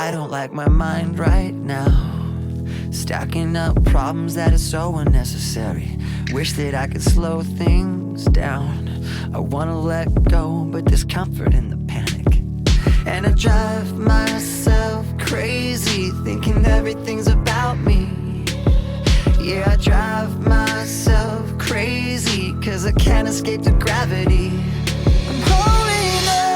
I don't like my mind right now. Stacking up problems that are so unnecessary. Wish that I could slow things down. I wanna let go, but there's comfort in the panic. And I drive myself crazy, thinking everything's about me. Yeah, I drive myself crazy, cause I can't escape the gravity. I'm holding on.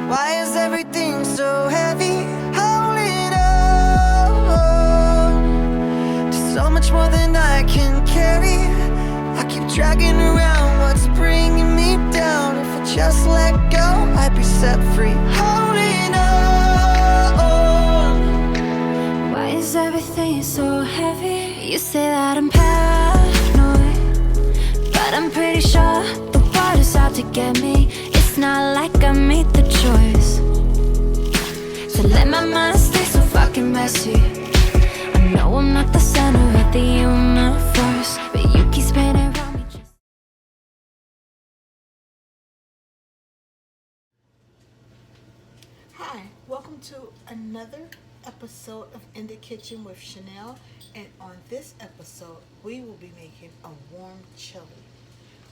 Why is everything so heavy? Holding on to so much more than I can carry. I keep dragging around what's bringing me down. If I just let go, I'd be set free. Holding on. Why is everything so heavy? You say that I'm paranoid, but I'm pretty sure the world is out to get me. It's not like I made the choice to let my mind stay so fucking messy. I know I'm not the center of the universe, but you keep spinning around me just... Hi, welcome to another episode of In the Kitchen with Chanel, and on this episode we will be making a warm chili.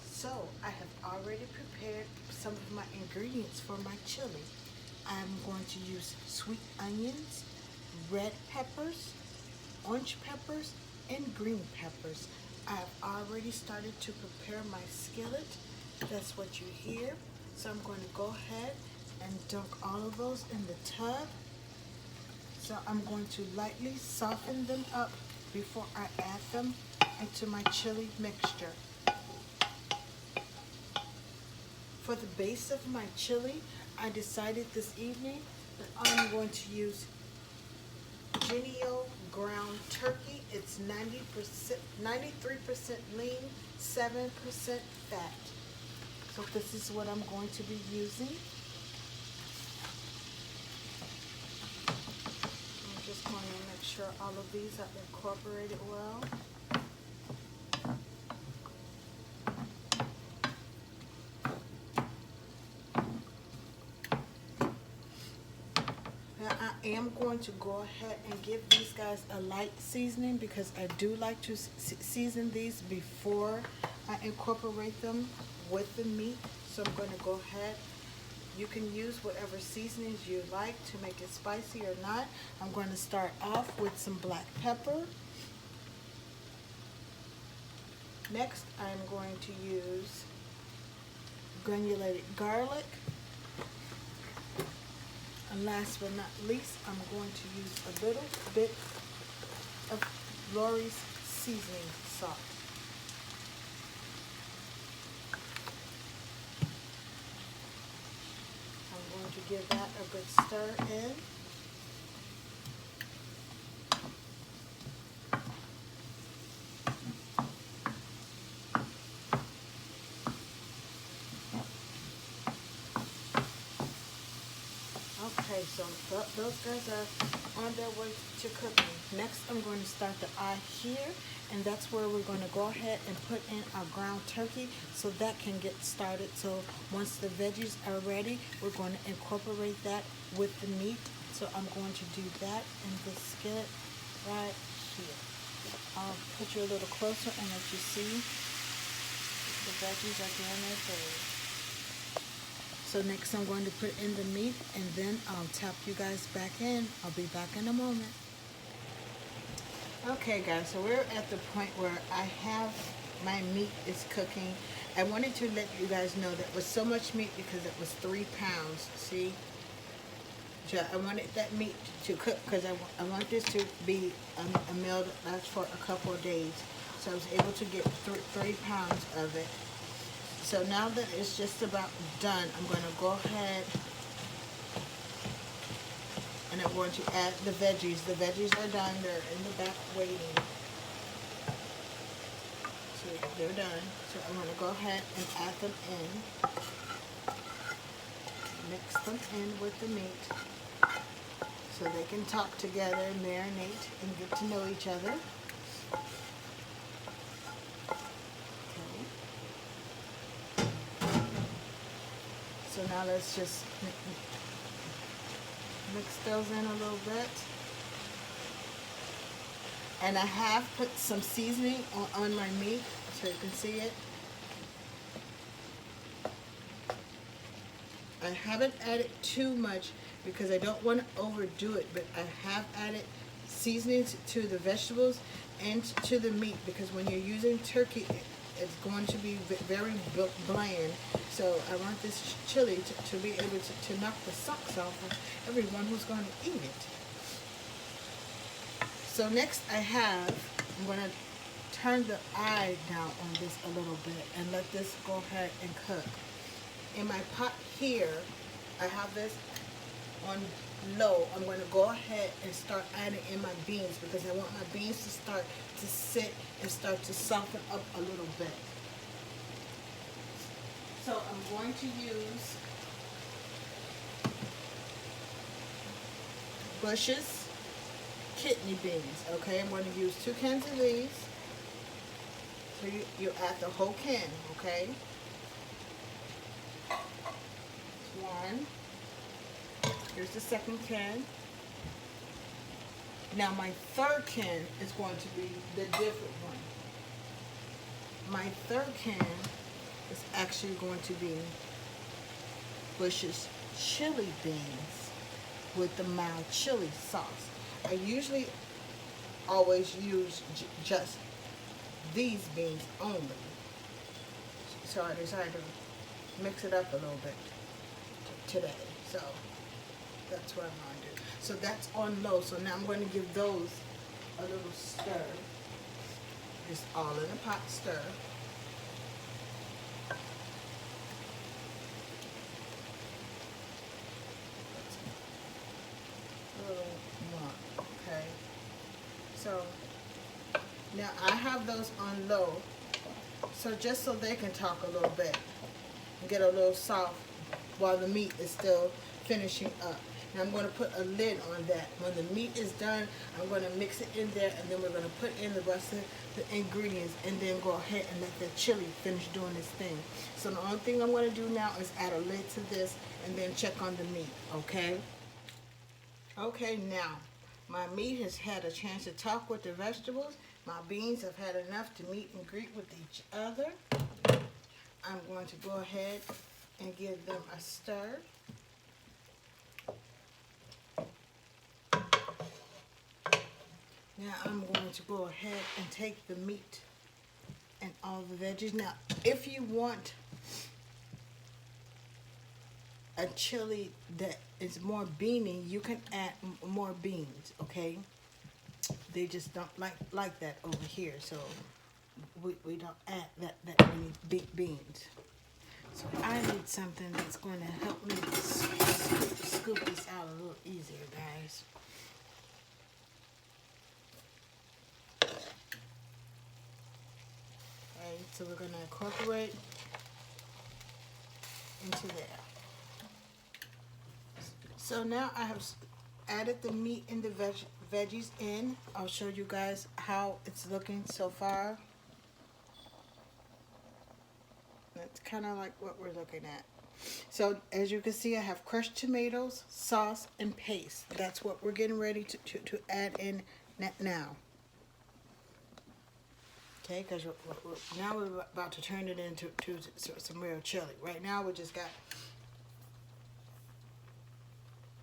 So I have already prepared some of my ingredients for my chili. I'm going to use sweet onions, red peppers, orange peppers, and green peppers. I've already started to prepare my skillet. That's what you hear. So I'm going to go ahead and dunk all of those in the tub. So I'm going to lightly soften them up before I add them into my chili mixture. For the base of my chili, I decided this evening that I'm going to use Genio ground turkey. It's 93% lean, 7% fat. So this is what I'm going to be using. I'm just going to make sure all of these are incorporated well. Now I am going to go ahead and give these guys a light seasoning because I do like to season these before I incorporate them with the meat. So I'm going to go ahead. You can use whatever seasonings you like to make it spicy or not. I'm going to start off with some black pepper. Next, I'm going to use granulated garlic. And last but not least, I'm going to use a little bit of Lori's seasoning salt. I'm going to give that a good stir in. Okay, so those guys are on their way to cooking. Next, I'm going to start the eye here, and that's where we're going to go ahead and put in our ground turkey so that can get started. So once the veggies are ready, we're going to incorporate that with the meat. So I'm going to do that in the skillet right here. I'll put you a little closer and let you see the veggies are doing their thing. So next I'm going to put in the meat, and then I'll tap you guys back in. I'll be back in a moment. Okay guys, so we're at the point where I have my meat is cooking. I wanted to let you guys know that was so much meat because it was 3 pounds. See? So I wanted that meat to cook because I want this to be a meal that lasts for a couple of days. So I was able to get 3 pounds of it. So now that it's just about done, I'm going to go ahead and I'm going to add the veggies. The veggies are done. They're in the back waiting. So they're done. So I'm going to go ahead and add them in. Mix them in with the meat so they can talk together, marinate, and get to know each other. So now let's just Mix those in a little bit. And I have put some seasoning on my meat so you can see it. I haven't added too much because I don't want to overdo it, but I have added seasonings to the vegetables and to the meat because when you're using turkey, it's going to be very bland. So I want this chili to be able to knock the socks off of everyone who's going to eat it. So next I'm going to turn the eye down on this a little bit and let this go ahead and cook. In my pot here, I have this on low. I'm going to go ahead and start adding in my beans because I want my beans to start to sit and start to soften up a little bit. So I'm going to use Bush's kidney beans. Okay, I'm going to use 2 cans of these. So you add the whole can, okay? One. Here's the second can. Now my third can is going to be the different one. My third can is actually going to be Bush's chili beans with the mild chili sauce. I usually always use just these beans only. So I decided to mix it up a little bit today. So that's what I'm going to do. So that's on low. So now I'm going to give those a little stir. Just all in the pot stir. A little more, okay? So now I have those on low. So just so they can talk a little bit and get a little soft while the meat is still finishing up. And I'm going to put a lid on that. When the meat is done, I'm going to mix it in there and then we're going to put in the rest of the ingredients and then go ahead and let the chili finish doing its thing. So the only thing I'm going to do now is add a lid to this and then check on the meat, okay? Okay, now my meat has had a chance to talk with the vegetables. My beans have had enough to meet and greet with each other. I'm going to go ahead and give them a stir. Now I'm going to go ahead and take the meat and all the veggies. Now, if you want a chili that is more beany, you can add more beans, okay? They just don't like that over here, so we don't add that many big beans. So I need something that's going to help me scoop this out a little easier, guys. Okay, so we're going to incorporate into there. So now I have added the meat and the veggies in. I'll show you guys how it's looking so far. That's kind of like what we're looking at. So as you can see, I have crushed tomatoes, sauce, and paste. That's what we're getting ready to add in now. Okay, because now we're about to turn it into some real chili. Right now we just got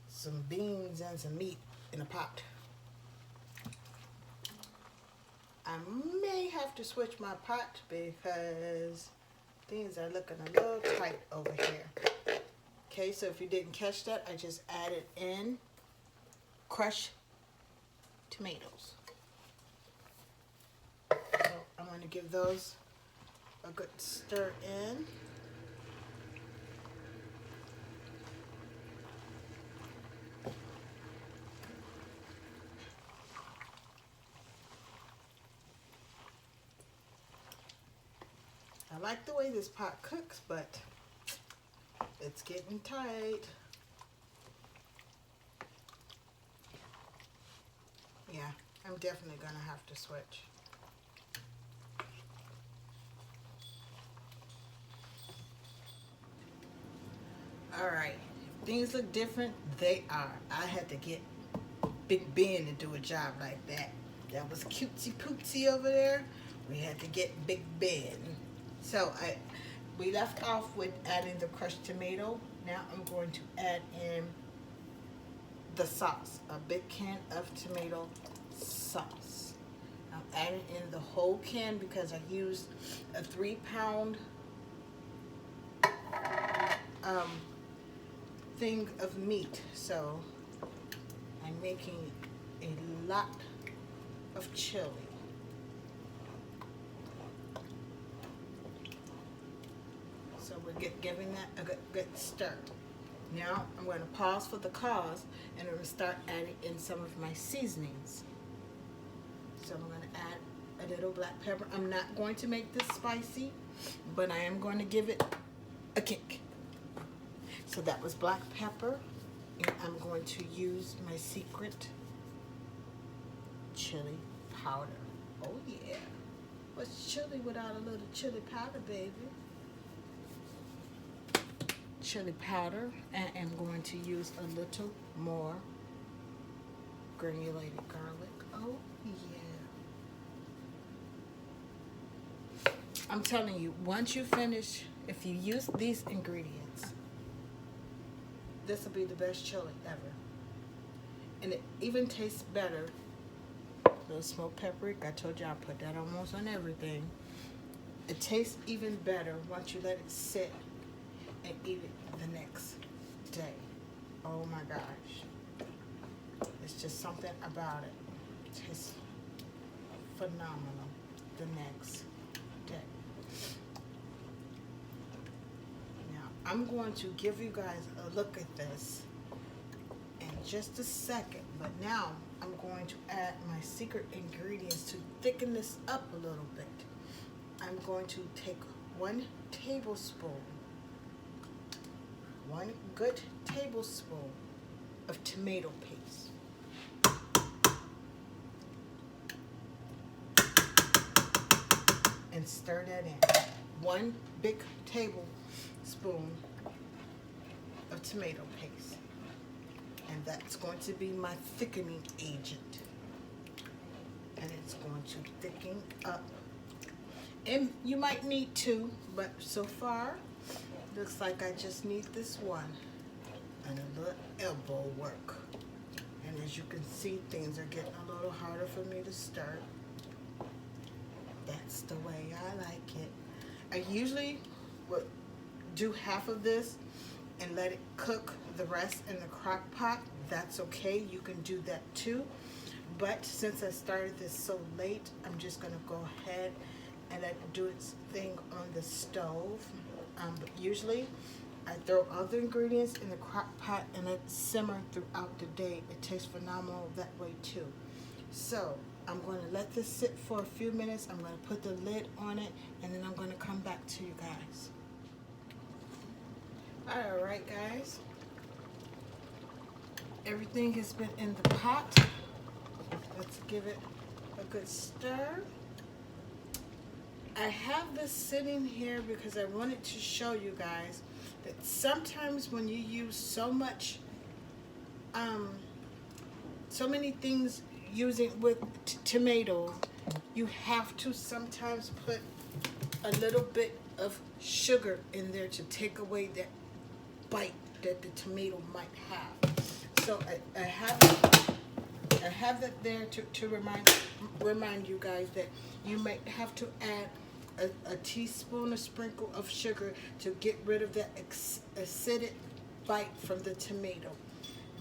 some beans and some meat in a pot. I may have to switch my pot because things are looking a little tight over here. Okay, so if you didn't catch that, I just added in crushed tomatoes. So I'm going to give those a good stir in. I like the way this pot cooks, but it's getting tight. Yeah, I'm definitely gonna have to switch. All right, things look different, they are. I had to get Big Ben to do a job like that. That was cutesy pootsy over there. We had to get Big Ben. So we left off with adding the crushed tomato. Now I'm going to add in the sauce, a big can of tomato sauce. I'm adding in the whole can because I used a 3-pound thing of meat. So I'm making a lot of chili. So we're giving that a good stir. Now I'm going to pause for the cause and I'm going to start adding in some of my seasonings. So I'm going to add a little black pepper. I'm not going to make this spicy, but I am going to give it a kick. So that was black pepper, and I'm going to use my secret chili powder. Oh yeah. What's chili without a little chili powder, baby? Chili powder, and I'm going to use a little more granulated garlic. Oh yeah. I'm telling you, once you finish, if you use these ingredients, this will be the best chili ever. And it even tastes better. A little smoked paprika, I told you I put that almost on everything. It tastes even better once you let it sit and eat it the next day. Oh my gosh. It's just something about it. It tastes phenomenal the next day. Now, I'm going to give you guys a look at this in just a second, but now I'm going to add my secret ingredients to thicken this up a little bit. I'm going to take 1 tablespoon, 1 good tablespoon of tomato paste. And stir that in. 1 big tablespoon of tomato paste. And that's going to be my thickening agent. And it's going to thicken up. And you might need 2, but so far, looks like I just need this 1. And a little elbow work. And as you can see, things are getting a little harder for me to stir. That's the way I like it. I usually would do half of this and let it cook the rest in the crock pot. That's okay, you can do that too. But since I started this so late, I'm just gonna go ahead and let it do its thing on the stove. But usually I throw other ingredients in the crock pot and let it simmer throughout the day. It tastes phenomenal that way too. So I'm going to let this sit for a few minutes. I'm going to put the lid on it, and then I'm going to come back to you guys. Alright guys, everything has been in the pot. Let's give it a good stir. I have this sitting here because I wanted to show you guys that sometimes when you use so many things using with tomatoes, you have to sometimes put a little bit of sugar in there to take away that bite that the tomato might have. So I have that there to remind you guys that you might have to add a teaspoon, a sprinkle of sugar to get rid of that acidic bite from the tomato.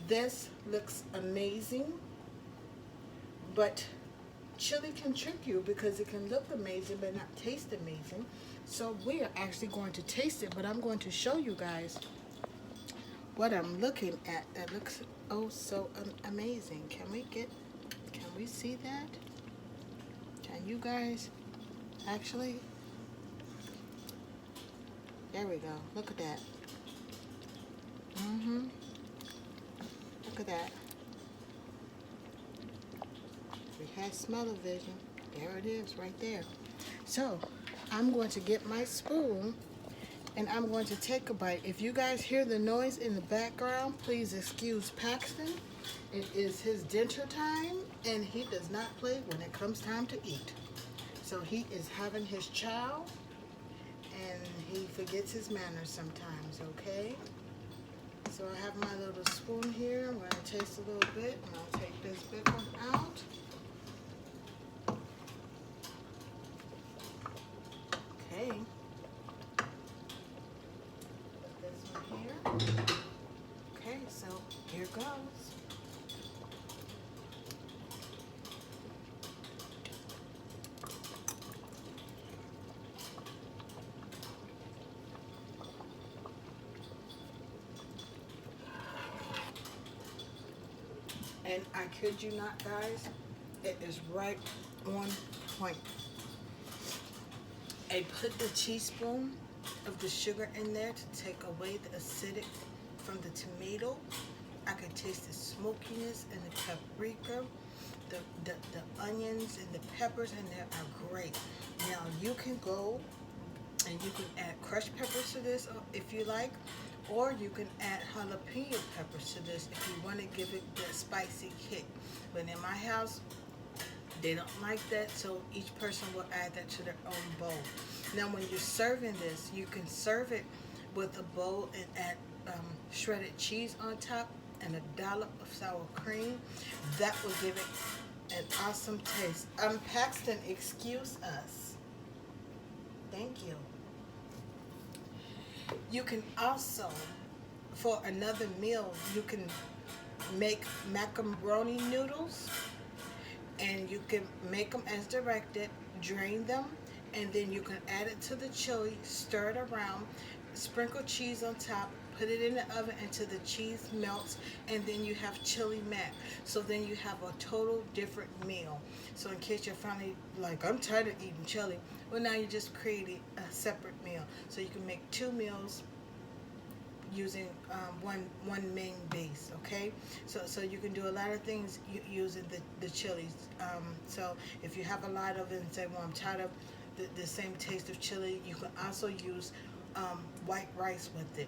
This looks amazing, but chili can trick you because it can look amazing but not taste amazing. So we are actually going to taste it, but I'm going to show you guys what I'm looking at that looks oh so amazing. Can we see that? Can you guys actually? There we go. Look at that. Look at that. We had and I'm going to take a bite. If you guys hear the noise in the background, please excuse Paxton. It is his dinner time, and he does not play when it comes time to eat. So he is having his chow, and he forgets his manners sometimes, okay? So I have my little spoon here. I'm going to taste a little bit, and I'll take this big one out. Okay. Put this one here. Okay, so here goes. And I kid you not, guys, it is right on point. I put the teaspoon of the sugar in there to take away the acidic from the tomato. I can taste the smokiness and the paprika, the onions and the peppers, and they are great. Now you can go and you can add crushed peppers to this if you like, or you can add jalapeno peppers to this if you want to give it that spicy kick. But in my house, they don't like that, so each person will add that to their own bowl. Now when you're serving this, you can serve it with a bowl and add shredded cheese on top and a dollop of sour cream. That will give it an awesome taste. Paxton, excuse us. Thank you. You can also, for another meal, you can make macaroni noodles, and you can make them as directed, drain them, and then you can add it to the chili, stir it around, sprinkle cheese on top, put it in the oven until the cheese melts, and then you have chili mac. So then you have a total different meal. So in case your family like, I'm tired of eating chili, well, now you just created a separate meal. So you can make 2 meals using one main base, okay? So you can do a lot of things using the chilies. So if you have a lot of it and say, well, I'm tired of the same taste of chili, you can also use white rice with it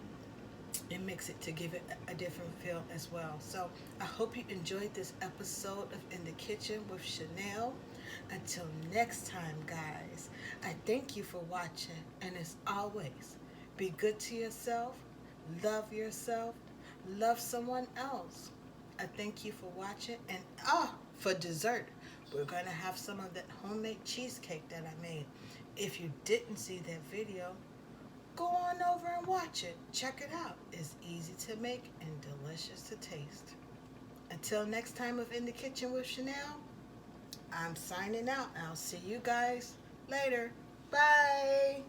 and mix it to give it a different feel as well. So I hope you enjoyed this episode of In the Kitchen with Chanel. Until next time, guys, I thank you for watching, and as always, be good to yourself, love, love someone else. I thank you for watching, and for dessert, we're going to have some of that homemade cheesecake that I made. If you didn't see that video, go on over and watch it. Check it out. It's easy to make and delicious to taste. Until next time of In the Kitchen with Chanel, I'm signing out. I'll see you guys later. Bye.